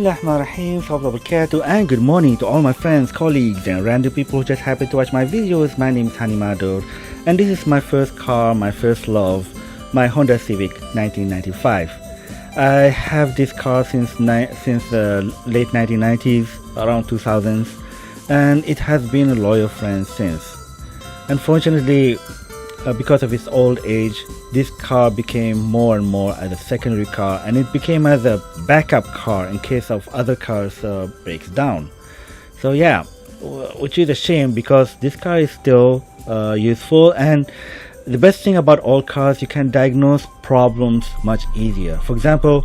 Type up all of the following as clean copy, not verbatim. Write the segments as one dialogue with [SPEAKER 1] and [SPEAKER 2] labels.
[SPEAKER 1] Bismillahirrahmanirrahim, wabarakatuh, and good morning to all my friends, colleagues, and random people who just happen to watch my videos. My name is Hanimador, and this is my first car, my first love, my Honda Civic 1995. I have this car since the late 1990s, around 2000s, and it has been a loyal friend since. Unfortunately, because of its old age, this car became more and more as a secondary car, and it became as a backup car in case of other cars breaks down. So yeah, which is a shame because this car is still useful, and the best thing about old cars, you can diagnose problems much easier. For example,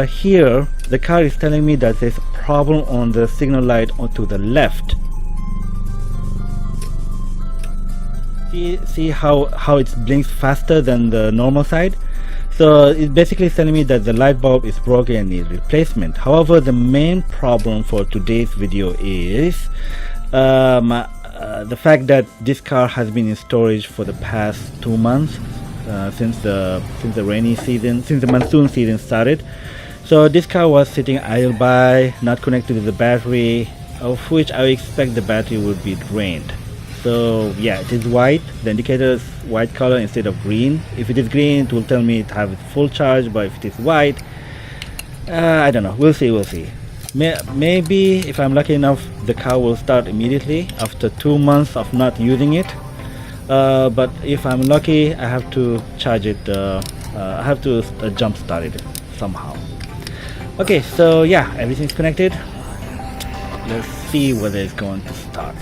[SPEAKER 1] here the car is telling me that there's a problem on the signal light to the left. See how it blinks faster than the normal side. So it basically is telling me that the light bulb is broken and needs replacement. However, the main problem for today's video is the fact that this car has been in storage for the past 2 months, since the rainy season, since the monsoon season started. So this car was sitting idle by, not connected to the battery, of which I expect the battery would be drained. So yeah, it is white. The indicator is white color instead of green. If it is green, it will tell me it has full charge, but if it is white, I don't know. We'll see. Maybe if I'm lucky enough, the car will start immediately after 2 months of not using it. But if I'm lucky, I have to charge it. I have to jump start it somehow. Okay, so yeah, everything's connected. Let's see whether it's going to start.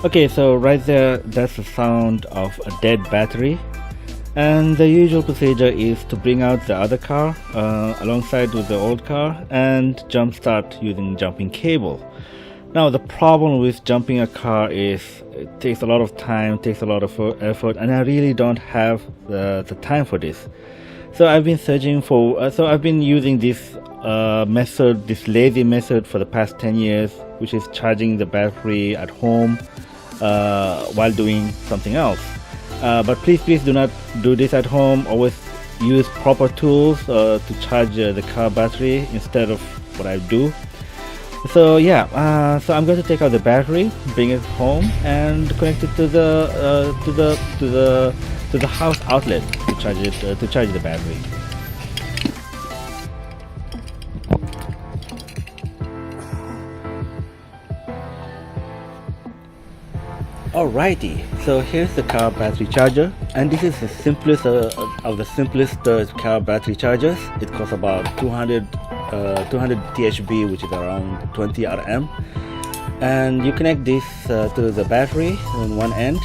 [SPEAKER 1] Okay, so right there, that's the sound of a dead battery, and the usual procedure is to bring out the other car alongside with the old car and jump start using jumping cable. Now the problem with jumping a car is it takes a lot of time, takes a lot of effort, and I really don't have the time for this. So I've been searching for, I've been using this method, this lazy method for the past 10 years, which is charging the battery at home while doing something else. But please do not do this at home. Always use proper tools to charge the car battery instead of what I do. So yeah, so I'm going to take out the battery, bring it home, and connect it to the house outlet to charge it to charge the battery. Alrighty, so here's the car battery charger, and this is the simplest of the simplest car battery chargers. It costs about 200 THB, which is around 20 Rm, and you connect this to the battery on one end.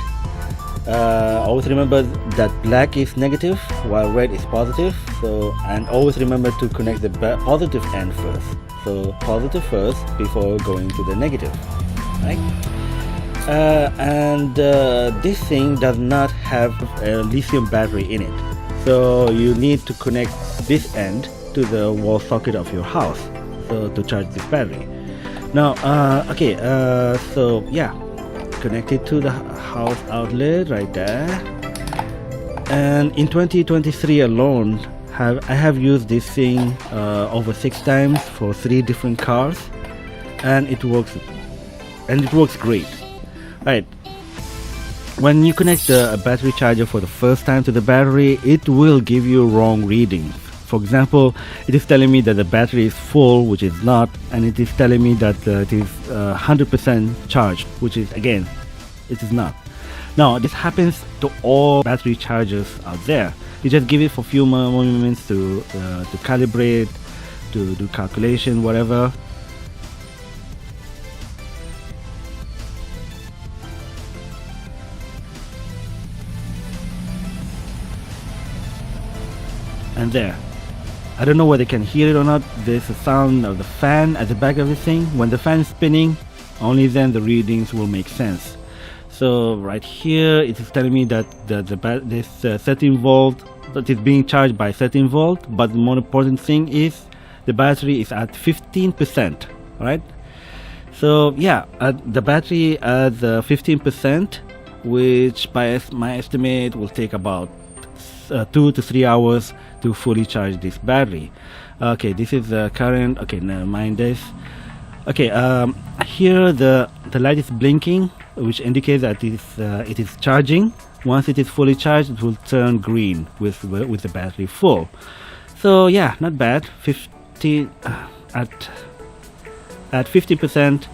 [SPEAKER 1] Always remember that black is negative while red is positive, so, and always remember to connect the positive end first. So positive first before going to the negative, right? This thing does not have a lithium battery in it, so you need to connect this end to the wall socket of your house, so to charge this battery. Now okay, so yeah, connect it to the house outlet right there. And in 2023 alone, I have used this thing over 6 times for 3 different cars, and it works great. Right, when you connect a battery charger for the first time to the battery, it will give you wrong readings. For example, it is telling me that the battery is full, which is not, and it is telling me that it is 100% charged, which is, again, it is not. Now this happens to all battery chargers out there. You just give it for a few moments to calibrate, to do calculation, whatever. And there, I don't know whether you can hear it or not, there's a sound of the fan at the back of the thing. When the fan is spinning, only then the readings will make sense. So right here it is telling me that this 13 volt, that is being charged by 13 volt, but the more important thing is the battery is at 15%, right? So yeah, the battery at 15%, which by my estimate will take about 2 to 3 hours to fully charge this battery. Okay, this is the current. Okay, never mind this. Okay, here the light is blinking, which indicates that it is charging. Once it is fully charged, it will turn green with the battery full. So yeah, not bad. 50 at 50%.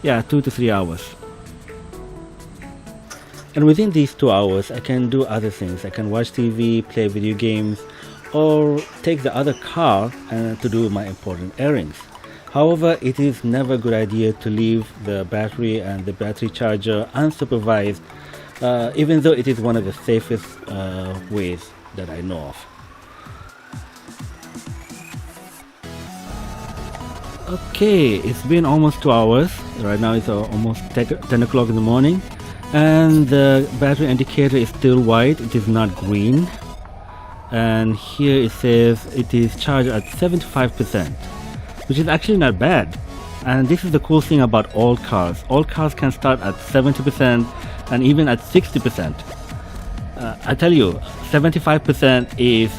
[SPEAKER 1] Yeah, 2 to 3 hours. And within these 2 hours, I can do other things. I can watch TV, play video games, or take the other car to do my important errands. However, it is never a good idea to leave the battery and the battery charger unsupervised, even though it is one of the safest ways that I know of. Okay, it's been almost 2 hours. Right now it's almost 10 o'clock in the morning, and the battery indicator is still white. It is not green. And here it says it is charged at 75%, which is actually not bad. And this is the cool thing about all cars. All cars can start at 70% and even at 60%. I tell you, 75% is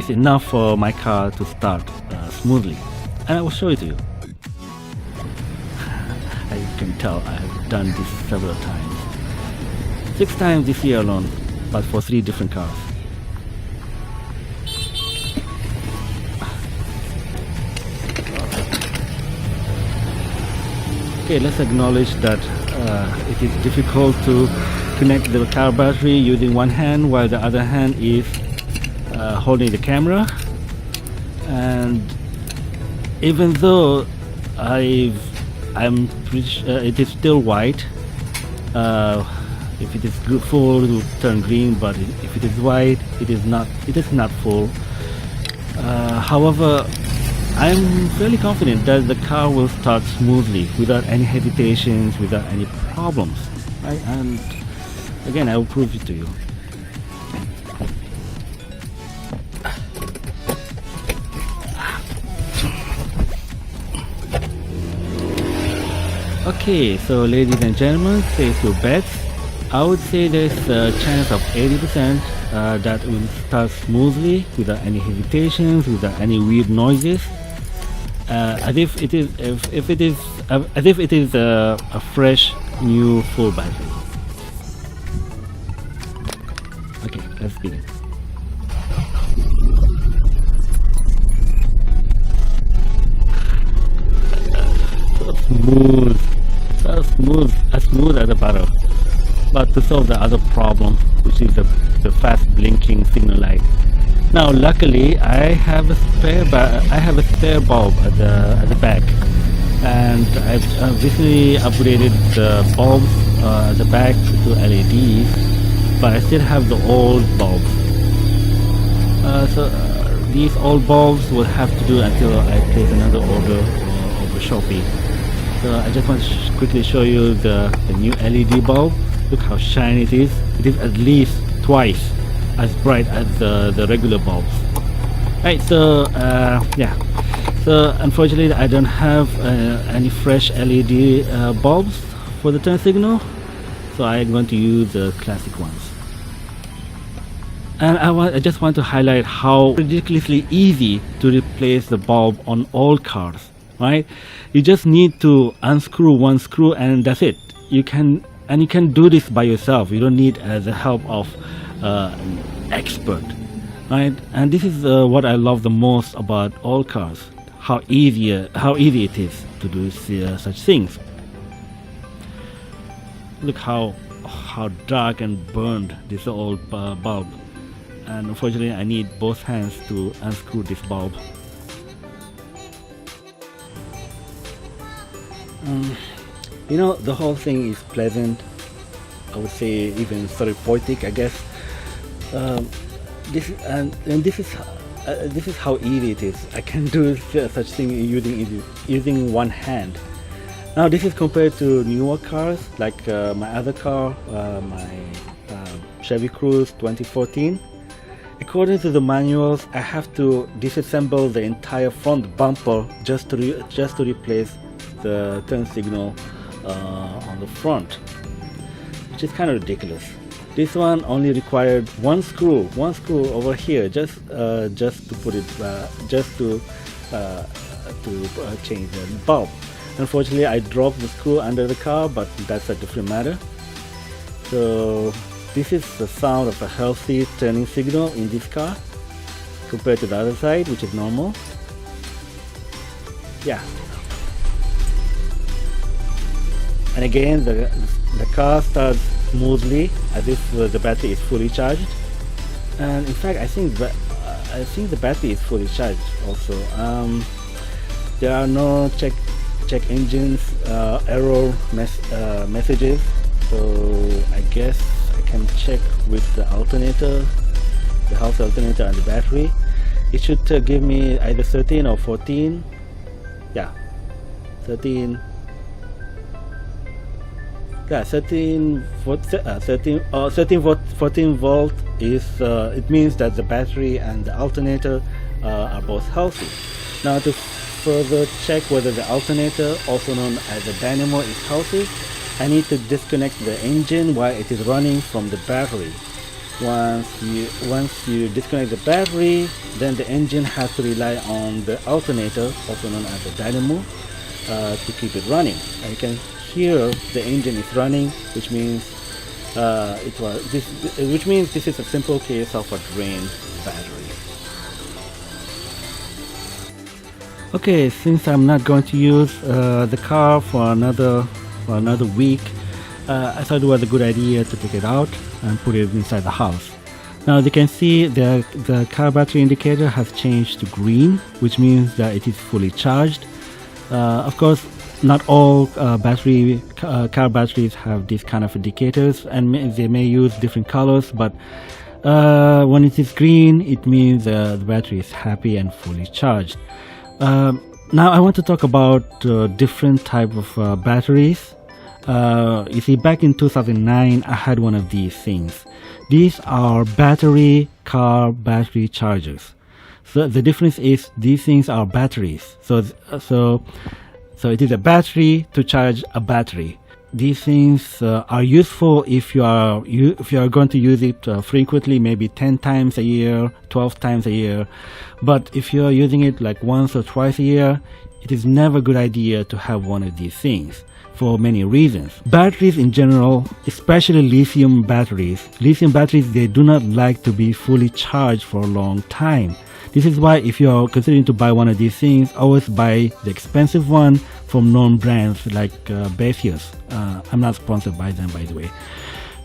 [SPEAKER 1] enough for my car to start smoothly. And I will show it to you. As you can tell, I have done this several times. 6 times this year alone, but for 3 different cars. Okay, let's acknowledge that it is difficult to connect the car battery using one hand while the other hand is holding the camera. And even though I'm pretty sure it is still white, if it is full, it will turn green. But if it is white, it is not full. However, I'm fairly confident that the car will start smoothly without any hesitations, without any problems. Right? And again, I will prove it to you. Okay, so ladies and gentlemen, place your bets. I would say there's a chance of 80% that will start smoothly without any hesitations, without any weird noises. As if it is a fresh new full battery. Okay, let's begin. So smooth, as smooth as a butter. But to solve the other problem, which is the fast blinking signal light. Now, luckily, I have a spare bulb at the back, and I've recently upgraded the bulbs at the back to LEDs, but I still have the old bulbs. So these old bulbs will have to do until I place another order over Shopee. So I just want to quickly show you the new LED bulb. Look how shiny it is. It is at least twice as bright as the regular bulbs. Right, so yeah. So unfortunately, I don't have any fresh LED bulbs for the turn signal, so I'm going to use the classic ones. And I just want to highlight how ridiculously easy to replace the bulb on all cars. Right? You just need to unscrew one screw and that's it. You can do this by yourself. You don't need the help of an expert, right? And this is what I love the most about all cars: how easy it is to do such things. Look how dark and burned this old bulb, and unfortunately, I need both hands to unscrew this bulb. You know, the whole thing is pleasant. I would say even therapeutic, I guess. This is how easy it is. I can do such thing using one hand. Now this is compared to newer cars like my other car, my Chevy Cruze 2014. According to the manuals, I have to disassemble the entire front bumper just to replace the turn signal on the front, which is kind of ridiculous. This one only required one screw over here, just to put it, to change the bulb. Unfortunately, I dropped the screw under the car, but that's a different matter. So this is the sound of a healthy turning signal in this car compared to the other side, which is normal. Yeah. And again, the car starts smoothly as if the battery is fully charged. And in fact, I think the battery is fully charged also. There are no check engines error messages, so I guess I can check with the alternator, the house alternator and the battery. It should give me either 13 or 14. Yeah, 13. Yeah, 13 14 volt is it means that the battery and the alternator are both healthy. Now to further check whether the alternator, also known as the dynamo, is healthy, I need to disconnect the engine while it is running from the battery. Once you disconnect the battery, then the engine has to rely on the alternator, also known as the dynamo, to keep it running. And you can hear the engine is running, which means this is a simple case of a drained battery. Okay, since I'm not going to use the car for another week, I thought it was a good idea to take it out and put it inside the house. Now you can see the car battery indicator has changed to green, which means that it is fully charged. Of course, not all car batteries have these kind of indicators, and they may use different colors, but when it is green, it means the battery is happy and fully charged. Now I want to talk about different type of batteries. You see, back in 2009, I had one of these things. These are car battery chargers. So the difference is these things are batteries. So it is a battery to charge a battery. These things are useful if you are going to use it frequently, maybe 10 times a year, 12 times a year. But if you are using it like once or twice a year, it is never a good idea to have one of these things for many reasons. Batteries in general, especially lithium batteries, they do not like to be fully charged for a long time. This is why if you are considering to buy one of these things, always buy the expensive one from known brands like Baseus. I'm not sponsored by them, by the way.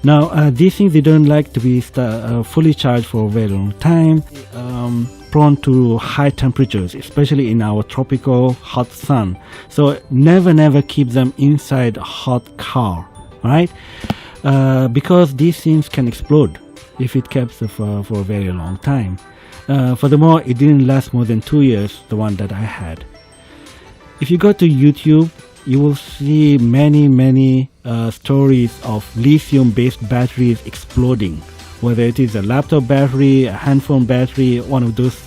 [SPEAKER 1] Now, these things, they don't like to be fully charged for a very long time, prone to high temperatures, especially in our tropical hot sun. So never keep them inside a hot car, right? Because these things can explode if it kept for a very long time. Furthermore, it didn't last more than 2 years, the one that I had. If you go to YouTube, you will see many stories of lithium-based batteries exploding. Whether it is a laptop battery, a handphone battery, one of those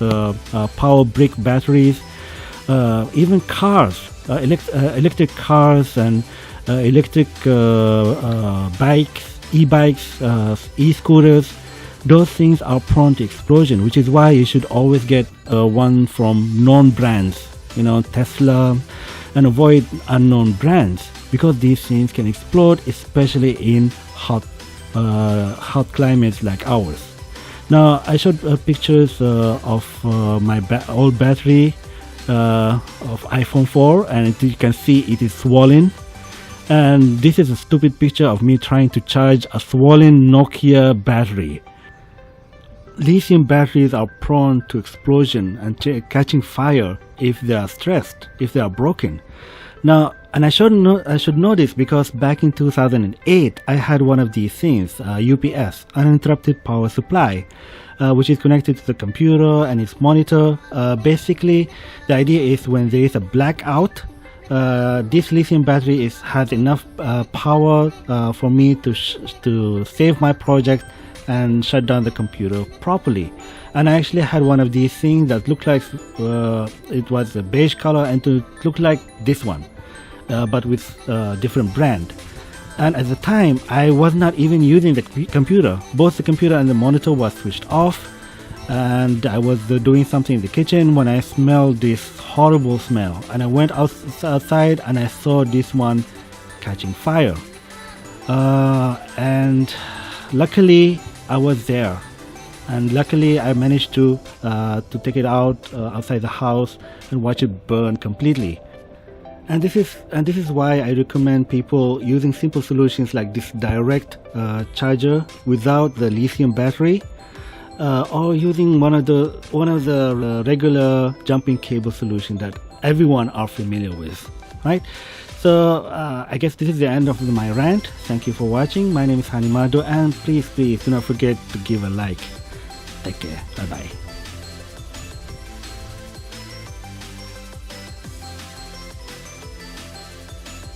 [SPEAKER 1] power brick batteries, even cars, electric cars and electric bikes, e-bikes, e-scooters. Those things are prone to explosion, which is why you should always get one from known brands, Tesla, and avoid unknown brands, because these things can explode, especially in hot climates like ours. Now I showed pictures of my old battery of iPhone 4, and you can see it is swollen. And this is a stupid picture of me trying to charge a swollen Nokia battery. Lithium batteries are prone to explosion and catching fire if they are stressed, if they are broken. Now, and I should know this because back in 2008, I had one of these things, UPS, uninterrupted power supply, which is connected to the computer and its monitor. Basically, the idea is when there is a blackout, this lithium battery has enough power for me to save my project and shut down the computer properly. And I actually had one of these things that looked like it was a beige color, and it looked like this one, but with a different brand. And at the time, I was not even using the computer. Both the computer and the monitor was switched off, and I was doing something in the kitchen when I smelled this horrible smell. And I went outside and I saw this one catching fire. And luckily, I was there. And luckily, I managed to take it out outside the house and watch it burn completely. And this is why I recommend people using simple solutions like this direct charger without the lithium battery, or using one of the regular jumping cable solution that everyone are familiar with, right? So I guess this is the end of my rant. Thank you for watching. My name is Hanimado, and please do not forget to give a like. Take care. Bye bye.